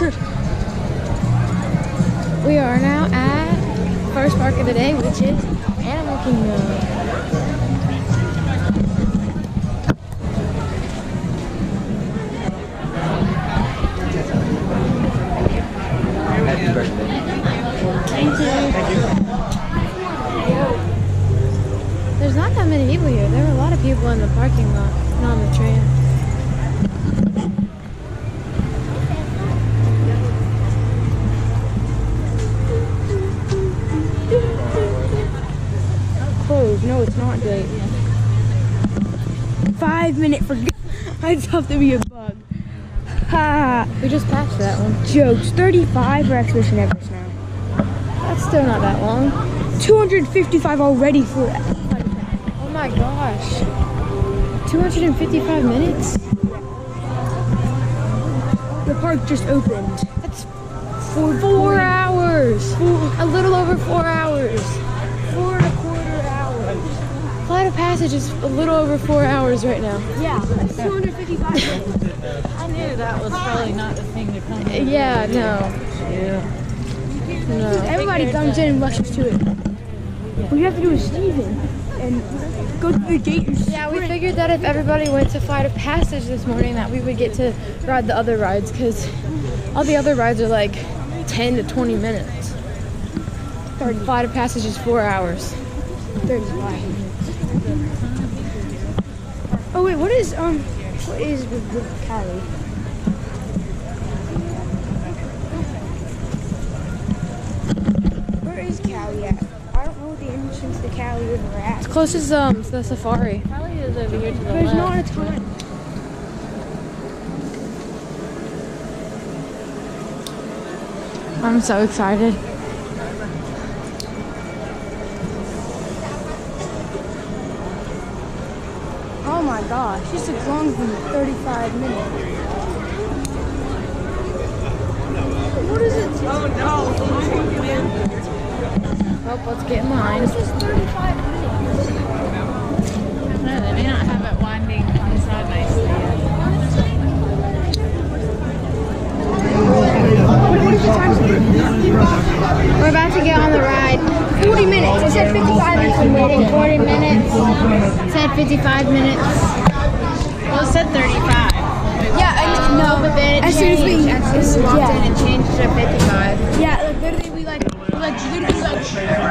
We are now at first park of the day, which is Animal Kingdom. Thank you. There's not that many people here. There were a lot of people in the parking lot and on the tram. Closed. No, it's not date. 5 minute for. I'd have to be a bug. Ha! We just patched that one. Jokes. 35 for Exhibition Everest now. That's still not that long. 255 already for that. Oh my gosh. 255 minutes? The park just opened. That's 4 hours. A little over 4 hours. 4.25 hours. Flight of Passage is a little over 4 hours right now. Yeah, 255 minutes. I knew that was probably not the thing to come in. Yeah, no. No. Everybody comes in and rushes to it. What you have to do is Steven and go to the gate and Yeah, we figured that if everybody went to Flight of Passage this morning that we would get to ride the other rides because all the other rides are like 10 to 20 minutes. Flight of Passage is 4 hours. 35 minutes. Oh wait, what is with Cali? Where is Cali at? I don't know the entrance to Cali where we're at. It's closest to the safari. Probably is over here to the There's left. not a ton. I'm so excited. Oh my gosh, this took longer than 35 minutes. What is it? Oh no! Oh, let's get in line. This is 35 minutes. No, they may not have it winding inside nicely yet. What is the time? We're about to get on the ride. 40 minutes. It said 55 minutes. I'm waiting. 40 minutes. Said 55 minutes. Well, it said 35. Yeah, No, but then it as soon as we changed. As soon as we walked in, it changed to 55. yeah, like literally we like literally like everything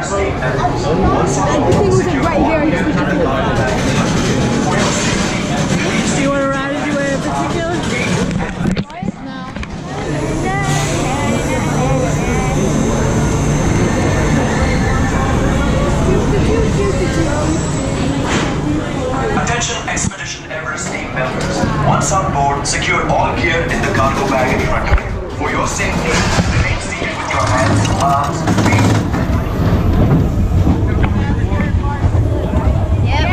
was like right here. And just we could do it. Do you want to ride anywhere in particular? No. Attention Expedition Everest team members. Once on board, secure all gear in the cargo bag in front of you. For your safety, remain seated with your hands, arms, feet. Yep.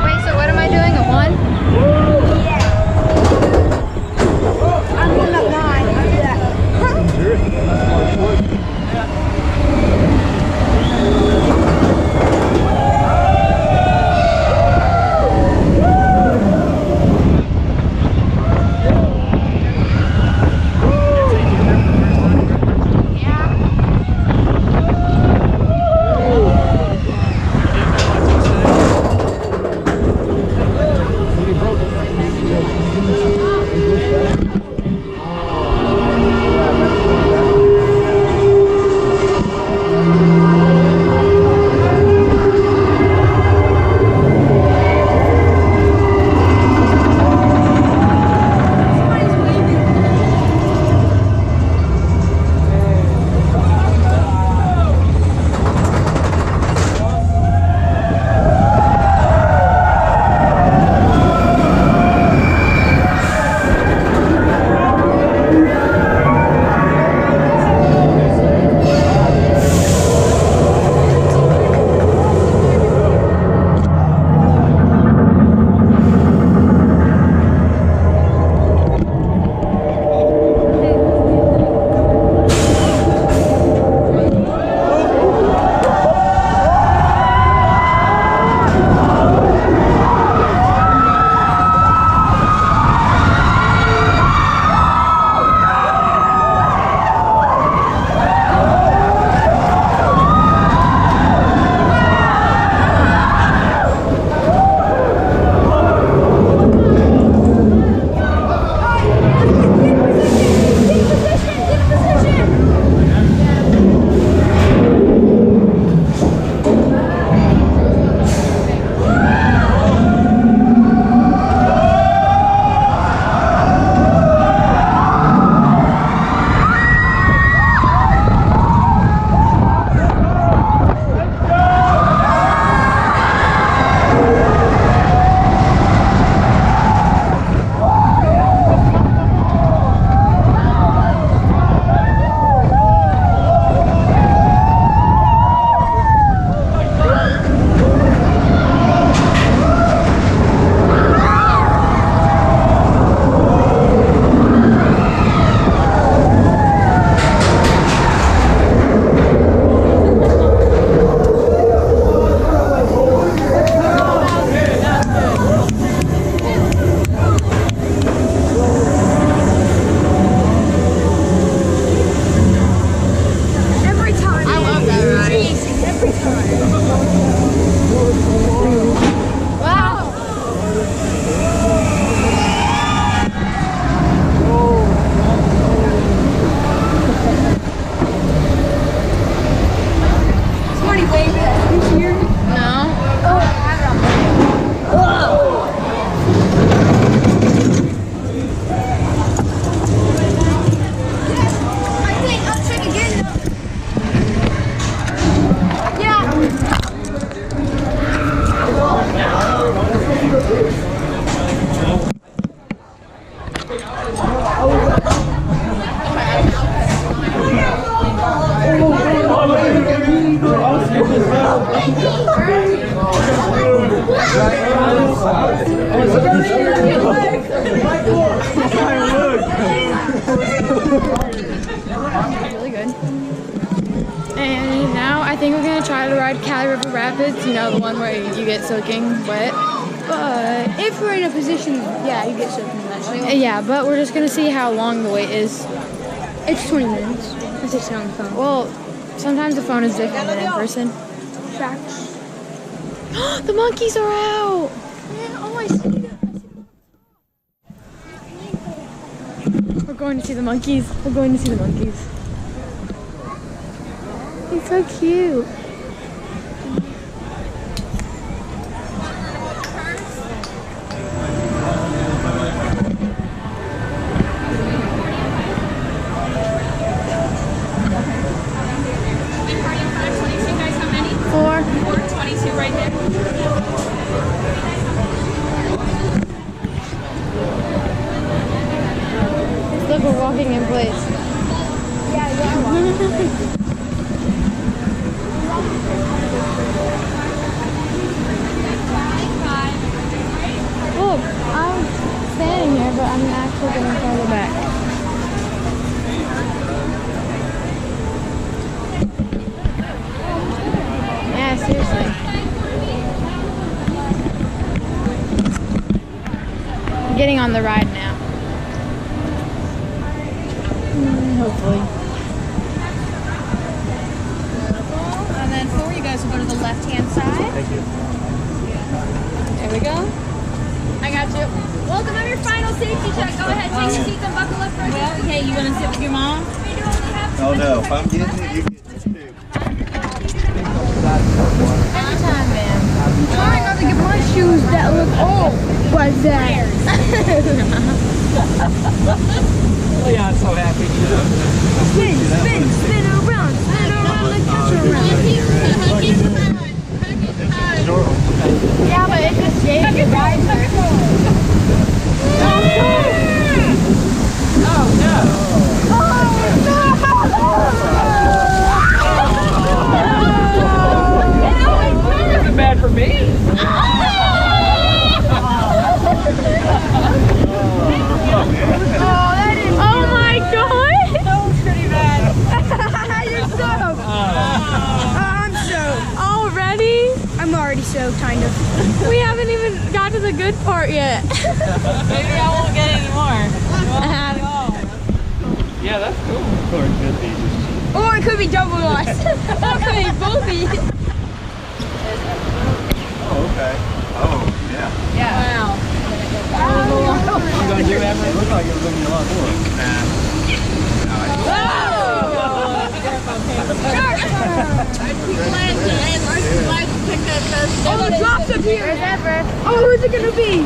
Wait, so what am I doing? A 1? I'm going up 9. I'll do that. Really good. And now I think we're gonna try to ride Cali River Rapids, you know, the one where you get soaking wet. But If we're in a position, yeah, you get soaking wet. yeah, but we're just gonna see how long the wait is. It's 20 minutes. It's just on the phone. Well, sometimes the phone is different than in person. Facts. The monkeys are out! Oh, I see that. We're going to see the monkeys. We're going to see the monkeys. He's so cute. Four. 422 right there. Look, we're walking in place. Look, I'm standing here, but I'm actually going to go back. Yeah, seriously. I'm getting on the ride now. Hopefully. And then 4, you guys will go to the left-hand side. Thank you. There we go. I got you. Welcome on your final safety check. Go ahead, take your seats and buckle up for a Well, okay, you want to sit with your mom? Oh no, if I'm getting it, you get this too. Every time, man. trying not to get my shoes that look old like that. Leon's so happy. Spin, spin, spin around like catch around. Yeah, but it's a shady rider. Isn't bad for me. Oh my god! You're soaked. I'm soaked. Already? I'm already soaked, kind of. We haven't even got to the good part yet. Maybe I won't get any more. Yeah, that's cool. Or it could be just cheap. Or it could be double us. Or it could be both of you. Oh, okay. Oh, yeah. Wow. You gonna do that? It looked like it was gonna be a lot more. Oh, it drops up here. Oh, who's it gonna be?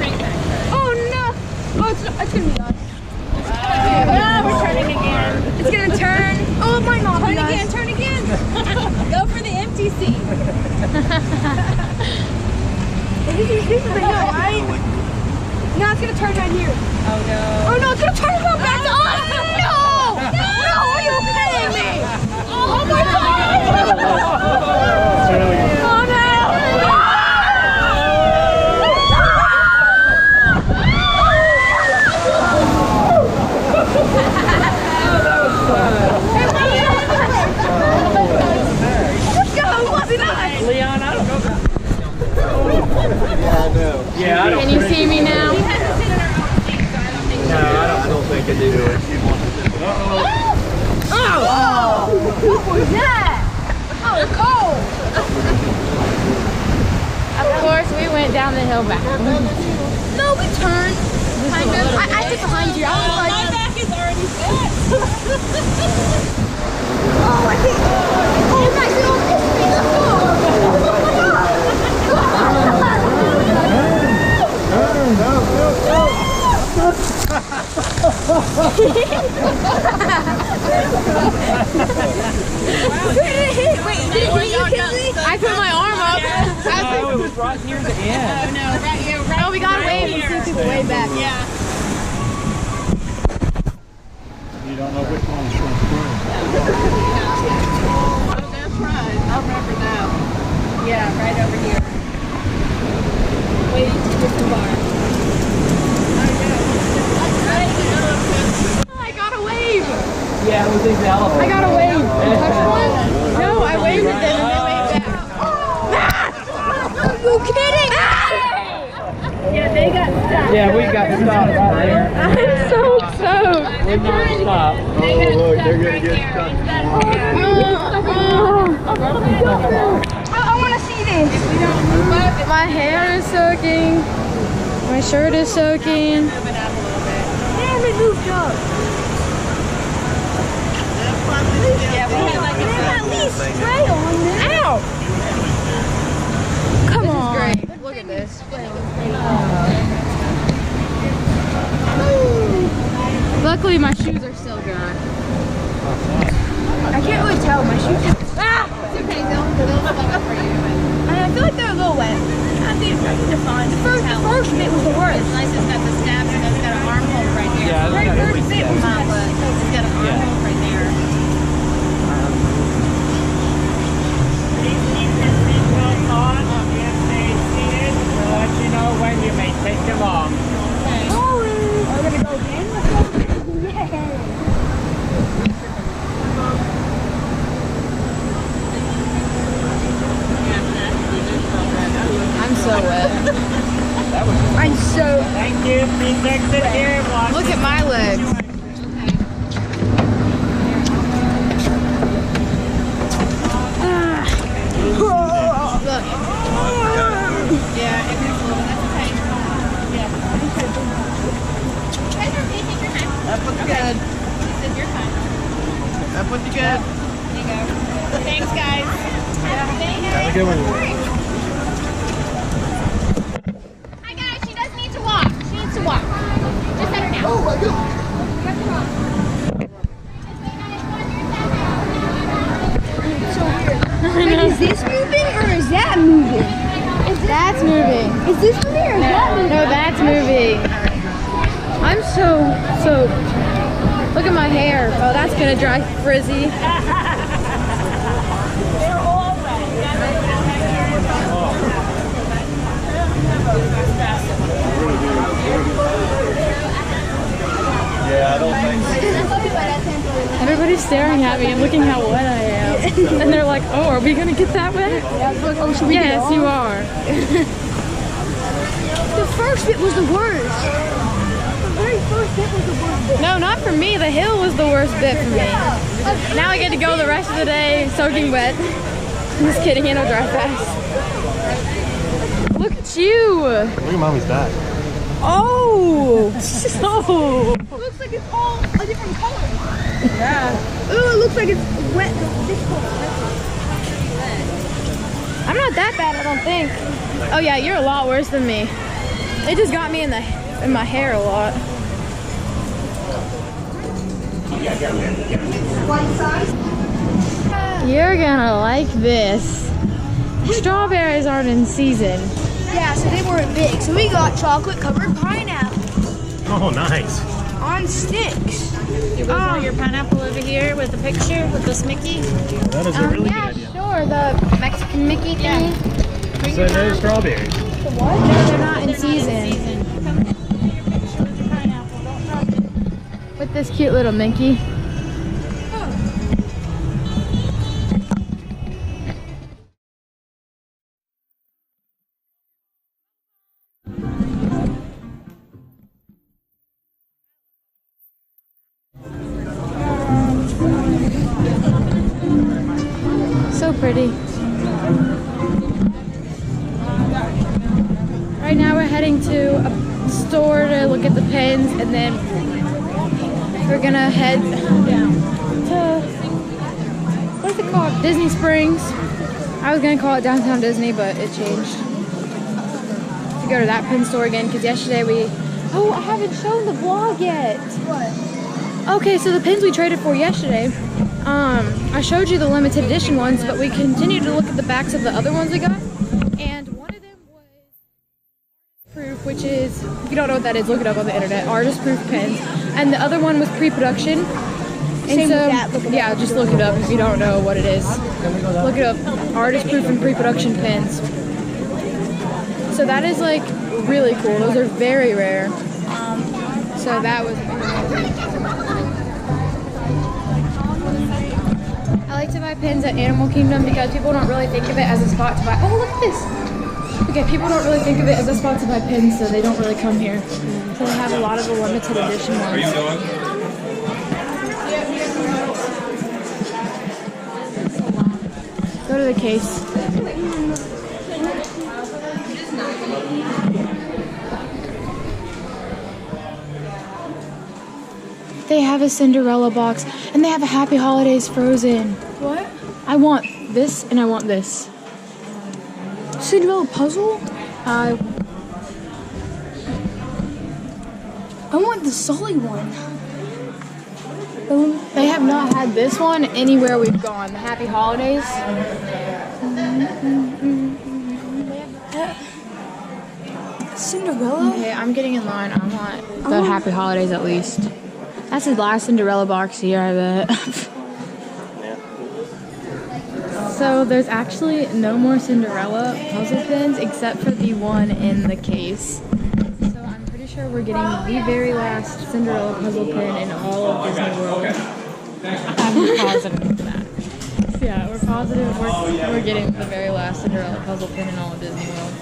Oh no. Oh, it's gonna be us. We're turning again. It's gonna turn. Oh, it might not be us. Turn again. Go for the empty seat. This is the no, right? No, it's gonna turn right here. Oh no. Oh no, it's gonna turn around back to us. No! No! Are you kidding me? Oh my god! Oh no! Let's go! What's it on? Leon, I don't know. Yeah, I know. Yeah, I don't. Can you see me now? No, I don't think I do. What was that? Oh, it's cold. Of course, we went down the hill back. No, we turned. Kind of. I sit behind you. I was My like, back is already set. oh, I think. Oh, guys, we all missed me. Let's go. Wait, did you kiss me? I put my arm up. Oh, it was right near the end. Oh no, right here, right Oh, we gotta wave and see people way back. Yeah. I gotta wave. Touch one? No, I waved at them and they waved back. Are you kidding? Yeah, they got stuck. Yeah, we got stopped right there. I'm so soaked. We're not stopped. They got look, they're stuck gonna right get there. stuck. I want to see this. My hair is soaking. My shirt is soaking. Damn, it moved up. Yeah, we had like There's at least spray on this. Ow! Come on. Great. Look at this. Luckily, my shoes are still dry. I can't really tell. My shoes. Ah! It's okay, they'll plug up for you. I feel like they're a little wet. I think they're fine. The first bit was the It's worst. nice it's got the stab and it's got an armhole right there. Yeah, The very first bit was But it's got an armhole right there. Are we gonna go again? Yeah. I'm so wet. I'm so. Thank you. Please exit here. Look at my legs. Look. Yeah, it is a little, that's okay. Yeah. Guys, take your time. That puts you good. Take your time. That puts you good. There you go. Thanks, guys. Have a good one. Hi, guys. She does need to walk. She needs to walk. Just set her down. Oh, my God. Wait, is this moving or is that moving? That's moving. Is this moving or is that moving? No, that's moving. I'm so soaked. Look at my hair. Oh, that's gonna dry frizzy. Yeah, I don't think so. Everybody's staring at me and looking how wet I am. And they're like, oh, are we gonna get that wet? Oh, should we Yes, you are. The first bit was the worst. The very first bit was the worst bit. No, not for me. The hill was the worst bit for me. Now I get to go the rest of the day soaking wet. I'm just kidding, it'll dry fast. Look at you. Look at mommy's back. Oh, so. It looks like it's all a different color. Yeah. Ooh, it looks like it's wet. This color. I'm not that bad, I don't think. Oh yeah, you're a lot worse than me. It just got me in my hair a lot. You're gonna like this. Strawberries aren't in season. Yeah, so they weren't big. So we got chocolate covered pineapple Oh, nice. on sticks. You want your pineapple over here with the picture with this Mickey? That is a really Yeah, good idea. sure, the Mexican Mickey thingy. So no strawberries. No, they're not in season. Come get your picture with your pineapple. Don't drop it. With this cute little Mickey. So pretty. Right now we're heading to a store to look at the pins, and then we're gonna head to, what's it called? Disney Springs. I was gonna call it Downtown Disney, but it changed. To go to that pin store again, because yesterday oh, I haven't shown the vlog yet. What? Okay, so the pins we traded for yesterday, I showed you the limited edition ones, but we continued to look at the backs of the other ones we got, and one of them was proof, which is, if you don't know what that is, look it up on the internet, artist proof pins, and the other one was pre-production. And Same so, with that, look it up. yeah, just look it up if you don't know what it is. Look it up, artist proof and pre-production pins. So that is like really cool. Those are very rare. So that was buy pins at Animal Kingdom because people don't really think of it as a spot to buy. Oh, look at this. Okay, people don't really think of it as a spot to buy pins, so they don't really come here. So they have a lot of the limited edition ones. Are you going? Go to the case. They have a Cinderella box, and they have a Happy Holidays Frozen. What? I want this, and I want this. Cinderella puzzle? I want the Sully one. They have not had this one anywhere we've gone. The Happy Holidays. Cinderella? Okay, I'm getting in line. I want the Happy Holidays at least. That's the last Cinderella box here, I bet. So there's actually no more Cinderella puzzle pins except for the one in the case. So I'm pretty sure we're getting the very last Cinderella puzzle pin in all of Disney World. I'm positive of that. Yeah, we're positive we're getting the very last Cinderella puzzle pin in all of Disney World.